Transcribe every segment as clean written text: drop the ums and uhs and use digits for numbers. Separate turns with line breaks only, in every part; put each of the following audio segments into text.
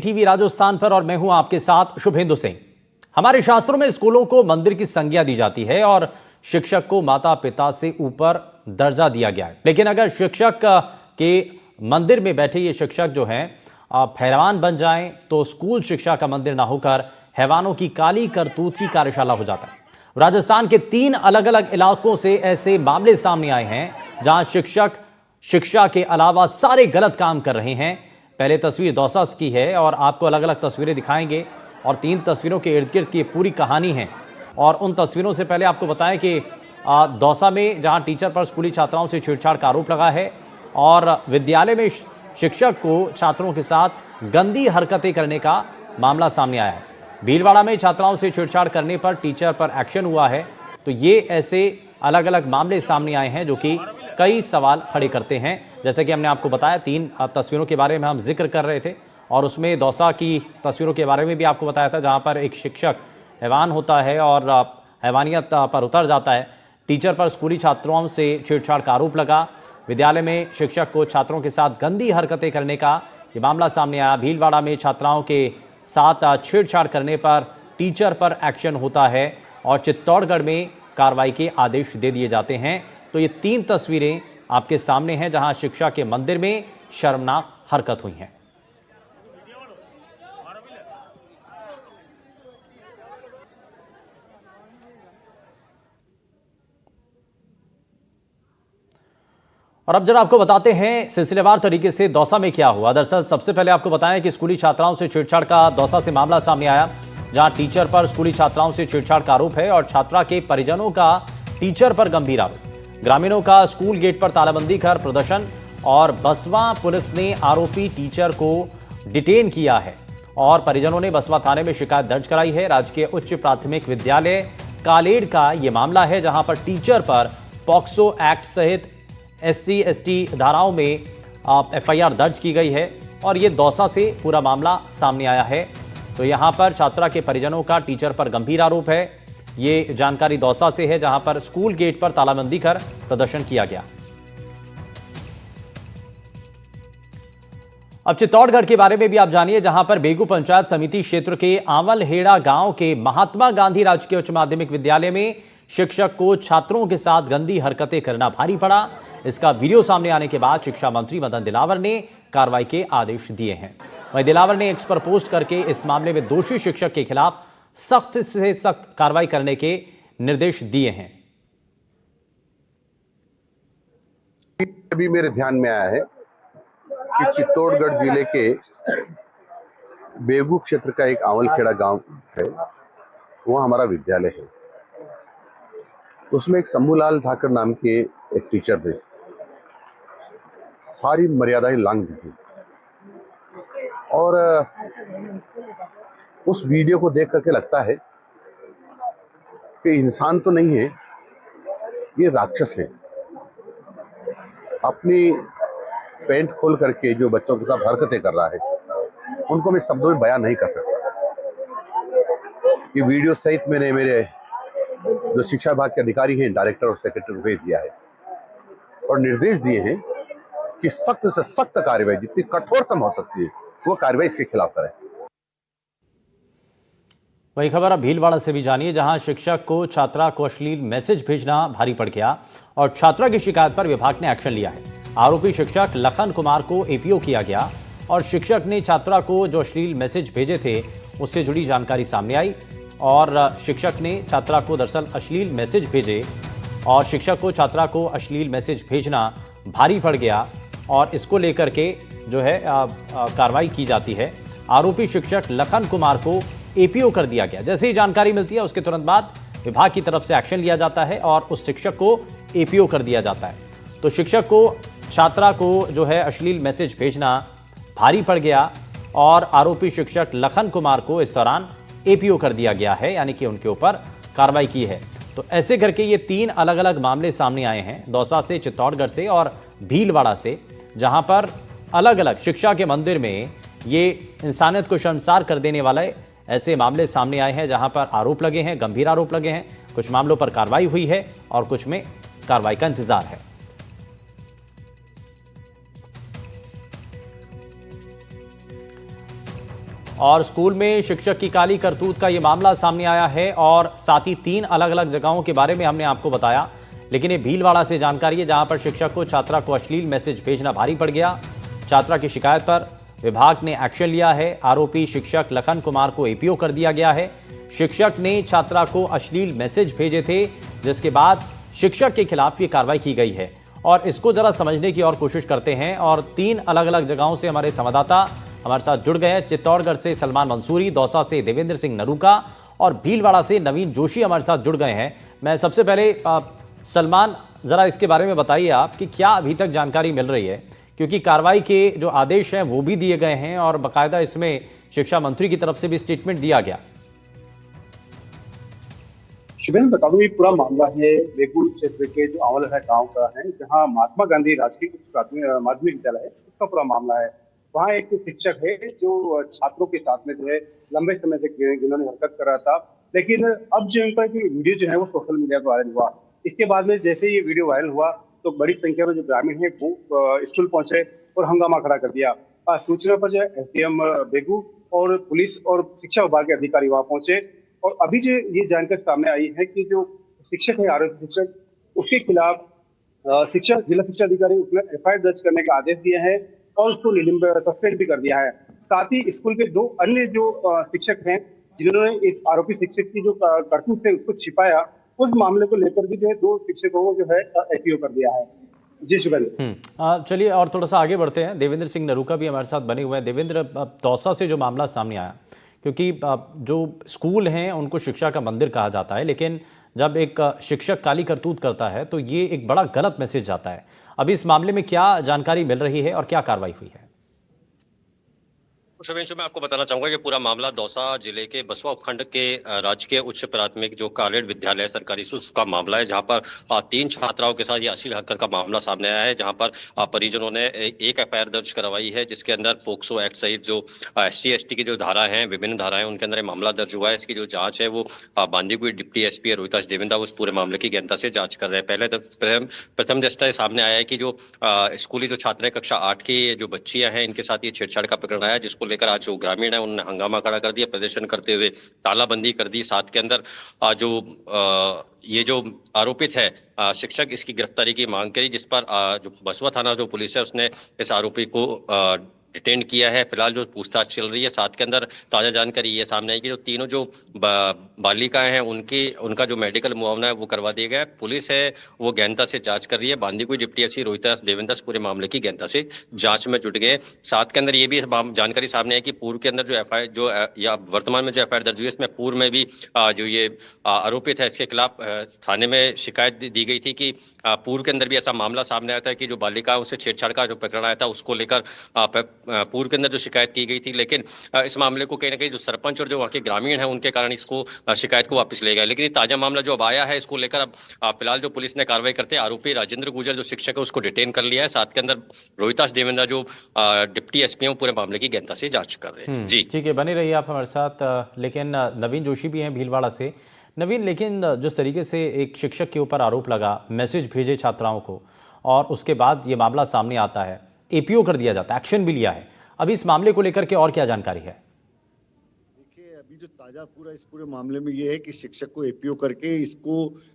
TV Rajasthan पर और मैं हूं आपके साथ शुभेंदु सिंह। हमारे शास्त्रों में स्कूलों को मंदिर की संज्ञा दी जाती है और शिक्षक को माता पिता से ऊपर दर्जा दिया गया है। लेकिन अगर शिक्षक के मंदिर में बैठे ये शिक्षक जो हैं हैवान बन जाएं तो स्कूल शिक्षा का मंदिर ना होकर हैवानों की काली करतूत की कार्यशाला हो जाता है। राजस्थान के 3 अलग अलग इलाकों से ऐसे मामले सामने आए हैं जहां शिक्षक शिक्षा के अलावा सारे गलत काम कर रहे हैं। पहले तस्वीर दौसा की है और आपको अलग अलग तस्वीरें दिखाएंगे और 3 तस्वीरों के इर्द गिर्द की पूरी कहानी है। और उन तस्वीरों से पहले आपको बताएं कि दौसा में जहां टीचर पर स्कूली छात्राओं से छेड़छाड़ का आरोप लगा है और विद्यालय में शिक्षक को छात्रों के साथ गंदी हरकतें करने का मामला सामने आया है। भीलवाड़ा में छात्राओं से छेड़छाड़ करने पर टीचर पर एक्शन हुआ है। तो ये ऐसे अलग अलग मामले सामने आए हैं जो कि कई सवाल खड़े करते हैं। जैसे कि हमने आपको बताया 3 तस्वीरों के बारे में हम जिक्र कर रहे थे और उसमें दौसा की तस्वीरों के बारे में भी आपको बताया था जहां पर एक शिक्षक हैवान होता है और हैवानियत पर उतर जाता है। टीचर पर स्कूली छात्राओं से छेड़छाड़ का आरोप लगा। विद्यालय में शिक्षक को छात्रों के साथ गंदी हरकतें करने का ये मामला सामने आया। भीलवाड़ा में छात्राओं के साथ छेड़छाड़ करने पर टीचर पर एक्शन होता है और चित्तौड़गढ़ में कार्रवाई के आदेश दे दिए जाते हैं। तो ये 3 तस्वीरें आपके सामने हैं जहां शिक्षा के मंदिर में शर्मनाक हरकत हुई है। और अब जरा आपको बताते हैं सिलसिलेवार तरीके से दौसा में क्या हुआ। दरअसल सबसे पहले आपको बताएं कि स्कूली छात्राओं से छेड़छाड़ का दौसा से मामला सामने आया जहां टीचर पर स्कूली छात्राओं से छेड़छाड़ का आरोप है और छात्रा के परिजनों का टीचर पर गंभीर आरोप। ग्रामीणों का स्कूल गेट पर तालाबंदी कर प्रदर्शन और बसवा पुलिस ने आरोपी टीचर को डिटेन किया है और परिजनों ने बसवा थाने में शिकायत दर्ज कराई है। राजकीय उच्च प्राथमिक विद्यालय कालेड़ का यह मामला है जहां पर टीचर पर पॉक्सो एक्ट सहित SC/ST धाराओं में FIR दर्ज की गई है और ये दौसा से पूरा मामला सामने आया है। तो यहां पर छात्रा के परिजनों का टीचर पर गंभीर आरोप है। ये जानकारी दौसा से है जहां पर स्कूल गेट पर तालाबंदी कर प्रदर्शन किया गया। अब चित्तौड़गढ़ के बारे में भी आप जानिए जहां पर बेगू पंचायत समिति क्षेत्र के आंवलहेड़ा गांव के महात्मा गांधी राजकीय उच्च माध्यमिक विद्यालय में शिक्षक को छात्रों के साथ गंदी हरकतें करना भारी पड़ा। इसका वीडियो सामने आने के बाद शिक्षा मंत्री मदन दिलावर ने कार्रवाई के आदेश दिए हैं। वहीं दिलावर ने एक्स पर पोस्ट करके इस मामले में दोषी शिक्षक के खिलाफ सख्त से सख्त कार्रवाई करने के निर्देश दिए हैं।
अभी मेरे ध्यान में आया है कि चित्तौड़गढ़ जिले के बेगू क्षेत्र का एक आंवलखेड़ा गांव है, वहाँ हमारा विद्यालय है। उसमें एक शंभूलाल ठाकर नाम के एक टीचर थे, सारी मर्यादाएं लांघ दी थी और उस वीडियो को देख करके लगता है कि इंसान तो नहीं है, ये राक्षस है। अपनी पैंट खोल करके जो बच्चों के साथ हरकतें कर रहा है उनको मैं शब्दों में बयान नहीं कर सकता। ये वीडियो सहित मैंने मेरे जो शिक्षा विभाग के अधिकारी हैं, डायरेक्टर और सेक्रेटरी को भेज दिया है और निर्देश दिए हैं कि सख्त से सख्त कार्रवाई, जितनी कठोरतम हो सकती है वो कार्रवाई इसके खिलाफ करें।
वही खबर अब भीलवाड़ा से भी जानिए जहां शिक्षक को छात्रा को अश्लील मैसेज भेजना भारी पड़ गया और छात्रा की शिकायत पर विभाग ने एक्शन लिया है। आरोपी शिक्षक लखन कुमार को APO किया गया और शिक्षक ने छात्रा को जो अश्लील मैसेज भेजे थे उससे जुड़ी जानकारी सामने आई और शिक्षक ने छात्रा को दरअसल अश्लील मैसेज भेजे और शिक्षक को छात्रा को अश्लील मैसेज भेजना भारी पड़ गया और इसको लेकर के जो है कार्रवाई की जाती है। आरोपी शिक्षक लखन कुमार को APO कर दिया गया। जैसे ही जानकारी मिलती है उसके तुरंत बाद विभाग की तरफ से एक्शन लिया जाता है और उस शिक्षक को APO कर दिया जाता है। तो शिक्षक को छात्रा को जो है अश्लील मैसेज भेजना भारी पड़ गया और आरोपी शिक्षक लखन कुमार को इस दौरान APO कर दिया गया है, यानी कि उनके ऊपर कार्रवाई की है। तो ऐसे करके ये 3 अलग अलग मामले सामने आए हैं दौसा से, चित्तौड़गढ़ से और भीलवाड़ा से, जहां पर अलग अलग शिक्षा के मंदिर में ये इंसानियत को शर्मसार कर देने वाले ऐसे मामले सामने आए हैं जहां पर आरोप लगे हैं, गंभीर आरोप लगे हैं। कुछ मामलों पर कार्रवाई हुई है और कुछ में कार्रवाई का इंतजार है। और स्कूल में शिक्षक की काली करतूत का ये मामला सामने आया है और साथ ही 3 अलग अलग जगहों के बारे में हमने आपको बताया। लेकिन ये भीलवाड़ा से जानकारी है जहां पर शिक्षक को छात्रा को अश्लील मैसेज भेजना भारी पड़ गया। छात्रा की शिकायत पर विभाग ने एक्शन लिया है। आरोपी शिक्षक लखन कुमार को एपीओ कर दिया गया है। शिक्षक ने छात्रा को अश्लील मैसेज भेजे थे, जिसके बाद शिक्षक के खिलाफ ये कार्रवाई की गई है। और इसको जरा समझने की और कोशिश करते हैं और 3 अलग अलग जगहों से हमारे संवाददाता हमारे साथ जुड़ गए हैं। चित्तौड़गढ़ से सलमान मंसूरी, दौसा से देवेंद्र सिंह नरूका और भीलवाड़ा से नवीन जोशी हमारे साथ जुड़ गए हैं। मैं सबसे पहले सलमान, जरा इसके बारे में बताइए आप कि क्या अभी तक जानकारी मिल रही है, क्योंकि कार्रवाई के जो आदेश हैं वो भी दिए गए हैं और बाकायदा इसमें शिक्षा मंत्री की तरफ से भी स्टेटमेंट दिया गया।
शिविर में बता दूं, ये पूरा मामला है बेगूर क्षेत्र के जो अमलहरा गांव का है, जहां महात्मा गांधी राजकीय उच्च प्राथमिक माध्यमिक विद्यालय है, उसका पूरा मामला है। वहां एक शिक्षक है जो छात्रों के साथ में जो है लंबे समय से जिन्होंने हरकत कर रहा था, लेकिन अब जो इनका वीडियो जो है वो सोशल मीडिया पर वायरल हुआ। इसके बाद में जैसे ये वीडियो वायरल हुआ तो बड़ी संख्या में जो ग्रामीण है वो स्कूल पहुंचे और हंगामा खड़ा कर दिया। सूचना पर जो है एसडीएम बेगू और पुलिस और शिक्षा विभाग के अधिकारी वहां पहुंचे और अभी जो ये जानकारी सामने आई है कि जो शिक्षक है, आरोपी शिक्षक, उसके खिलाफ जिला शिक्षा अधिकारी उसने एफआईआर दर्ज करने का आदेश दिया है और उसको सस्पेंड भी कर दिया है। साथ ही स्कूल के 2 अन्य जो शिक्षक हैं जिन्होंने इस आरोपी शिक्षक की जो करतूत है उसको छिपाया, उस मामले को लेकर भी जो है 2 शिक्षकों को जो है एपीओ कर दिया है। जी शुभेंद्र।
चलिए और थोड़ा सा आगे बढ़ते हैं। देवेंद्र सिंह नरूका भी हमारे साथ बने हुए हैं। देवेंद्र, दौसा से जो मामला सामने आया, क्योंकि जो स्कूल हैं उनको शिक्षा का मंदिर कहा जाता है, लेकिन जब एक शिक्षक काली करतूत करता है तो ये एक बड़ा गलत मैसेज जाता है। अभी इस मामले में क्या जानकारी मिल रही है और क्या कार्रवाई हुई है?
शुभेंशु, मैं आपको बताना चाहूंगा कि पूरा मामला दौसा जिले के बसवा उपखंड के राजकीय उच्च प्राथमिक जो कॉलेज विद्यालय सरकारी स्कूल का मामला है, जहां पर 3 छात्राओं के साथ ये अश्लील हरकत का मामला सामने आया है, जहां पर परिजनों ने एक एफआईआर दर्ज करवाई है, जिसके अंदर पोक्सो एक्ट सहित जो SC ST की जो धारा है, विभिन्न धाराएं, उनके अंदर मामला दर्ज हुआ है। इसकी जो जांच है वो बांदीकुई डिप्टी एसपी रोहिताश देवेंद्र उस पूरे मामले की गहनता से जांच कर रहे हैं। पहले तो प्रथम दृष्टया सामने आया है कि जो स्कूली जो छात्र कक्षा 8 की जो बच्चियां हैं, इनके साथ ये छेड़छाड़ का प्रकरण आया, जिसको लेकर आज जो ग्रामीण है उन्होंने हंगामा खड़ा कर दिया, प्रदर्शन करते हुए तालाबंदी कर दी। साथ के अंदर ये जो आरोपित है शिक्षक, इसकी गिरफ्तारी की मांग करी, जिस पर जो बसवा थाना जो पुलिस है उसने इस आरोपी को डिटेन किया है। फिलहाल जो पूछताछ चल रही है, साथ के अंदर ताजा जानकारी ये सामने आई कि जो तीनों जो बालिकाएं हैं उनका जो मेडिकल मुआवना है वो करवा दिया गया है। पुलिस है वो गहनता से जांच कर रही है। बांदीकुई डिप्टी एसपी रोहितास देवेंद्र पूरे मामले की गहनता से जांच में जुट गए। साथ के अंदर ये भी जानकारी सामने आई कि पूर्व के अंदर जो एफआईआर या वर्तमान में जो एफआईआर दर्ज हुई है, इसमें पूर्व में भी जो ये आरोपित है इसके खिलाफ थाने में शिकायत दी गई थी कि पूर्व के अंदर भी ऐसा मामला सामने आया था कि जो बालिकाओं से छेड़छाड़ का जो प्रकरण आया था उसको लेकर पूर्व के अंदर जो शिकायत की गई थी। लेकिन इस मामले को कहीं ना कहीं जो सरपंच और जो वहाँ के ग्रामीण हैं उनके कारण इसको शिकायत को वापस ले गए। लेकिन ये ताजा मामला जो अब आया है, इसको लेकर अब फिलहाल जो पुलिस ने कार्रवाई करते आरोपी राजेंद्र गुजर जो शिक्षक है उसको डिटेन कर लिया है। साथ के अंदर रोहिताश देवेंद्र जो डिप्टी एसपी हैं पूरे मामले की गहनता से जांच कर रहे हैं। जी
ठीक है, बने रहिए आप हमारे साथ। लेकिन नवीन जोशी भी हैं भीलवाड़ा से। नवीन, लेकिन जिस तरीके से एक शिक्षक के ऊपर आरोप लगा, मैसेज भेजे छात्राओं को और उसके बाद ये मामला सामने आता है, एपीओ कर दिया जाता है, एक्शन भी लिया है, अभी इस मामले को लेकर के और क्या जानकारी है?
देखिए, अभी जो ताजा पूरा इस पूरे मामले में ये है कि शिक्षक को एपीओ करके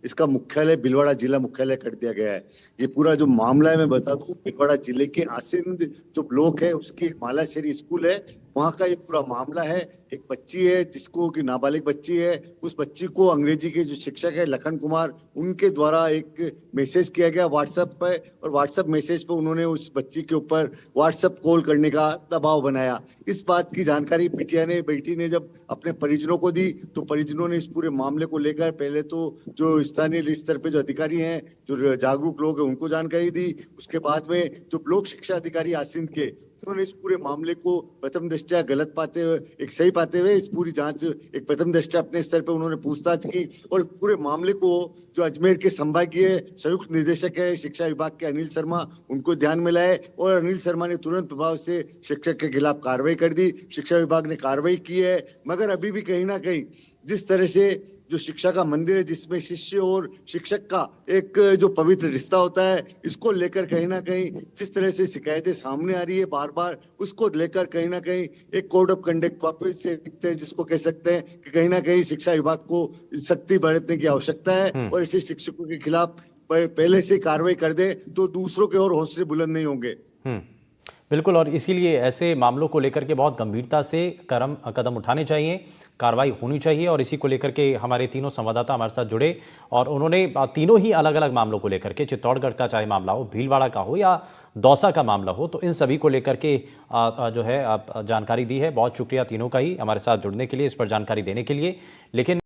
इसका मुख्यालय भीलवाड़ा जिला मुख्यालय कर दिया गया है। ये पूरा जो मामला है मैं बता दूं, भीलवाड़ा जिले के आसिंद जो ब्लॉक है उसकी मालाशेरी स्कूल है, वहाँ का ये पूरा मामला है। एक बच्ची है जिसको कि नाबालिग बच्ची है, उस बच्ची को अंग्रेजी के जो शिक्षक है लखन कुमार, उनके द्वारा एक मैसेज किया गया व्हाट्सएप पे, और व्हाट्सएप मैसेज पे उन्होंने उस बच्ची के ऊपर व्हाट्सएप कॉल करने का दबाव बनाया। इस बात की जानकारी बेटी ने जब अपने परिजनों को दी तो परिजनों ने इस पूरे मामले को लेकर पहले तो जो स्थानीय स्तर पे जो अधिकारी हैं, जो जागरूक लोग हैं, उनको जानकारी दी। उसके बाद में जो ब्लॉक शिक्षा अधिकारी आसिंद के, उन्होंने इस पूरे मामले को प्रथम दृष्टया गलत पाते हुए, एक सही पाते हुए इस पूरी जांच एक प्रथम दृष्टया अपने स्तर पे उन्होंने पूछताछ की और पूरे मामले को जो अजमेर के संभागीय संयुक्त निदेशक है शिक्षा विभाग के अनिल शर्मा, उनको ध्यान में लाए और अनिल शर्मा ने तुरंत प्रभाव से शिक्षक के खिलाफ कार्रवाई कर दी। शिक्षा विभाग ने कार्रवाई की है, मगर अभी भी कहीं ना कहीं जिस तरह से जो शिक्षा का मंदिर है जिसमें शिष्य और शिक्षक का एक जो पवित्र रिश्ता होता है, इसको लेकर कहीं ना कहीं जिस तरह से शिकायतें सामने आ रही है बार बार, उसको लेकर कहीं ना कहीं एक कोड ऑफ कंडक्ट वापस से लिखते हैं, जिसको कह सकते हैं कि कहीं ना कहीं शिक्षा विभाग को सख्ती बरतने की आवश्यकता है और ऐसे शिक्षकों के खिलाफ पहले से कार्रवाई कर दे तो दूसरों के और हौसले बुलंद नहीं होंगे।
बिल्कुल, और इसीलिए ऐसे मामलों को लेकर के बहुत गंभीरता से कदम उठाने चाहिए, कार्रवाई होनी चाहिए। और इसी को लेकर के हमारे तीनों संवाददाता हमारे साथ जुड़े और उन्होंने तीनों ही अलग अलग मामलों को लेकर के, चित्तौड़गढ़ का चाहे मामला हो, भीलवाड़ा का हो या दौसा का मामला हो, तो इन सभी को लेकर के जो है जानकारी दी है। बहुत शुक्रिया तीनों का ही हमारे साथ जुड़ने के लिए, इस पर जानकारी देने के लिए। लेकिन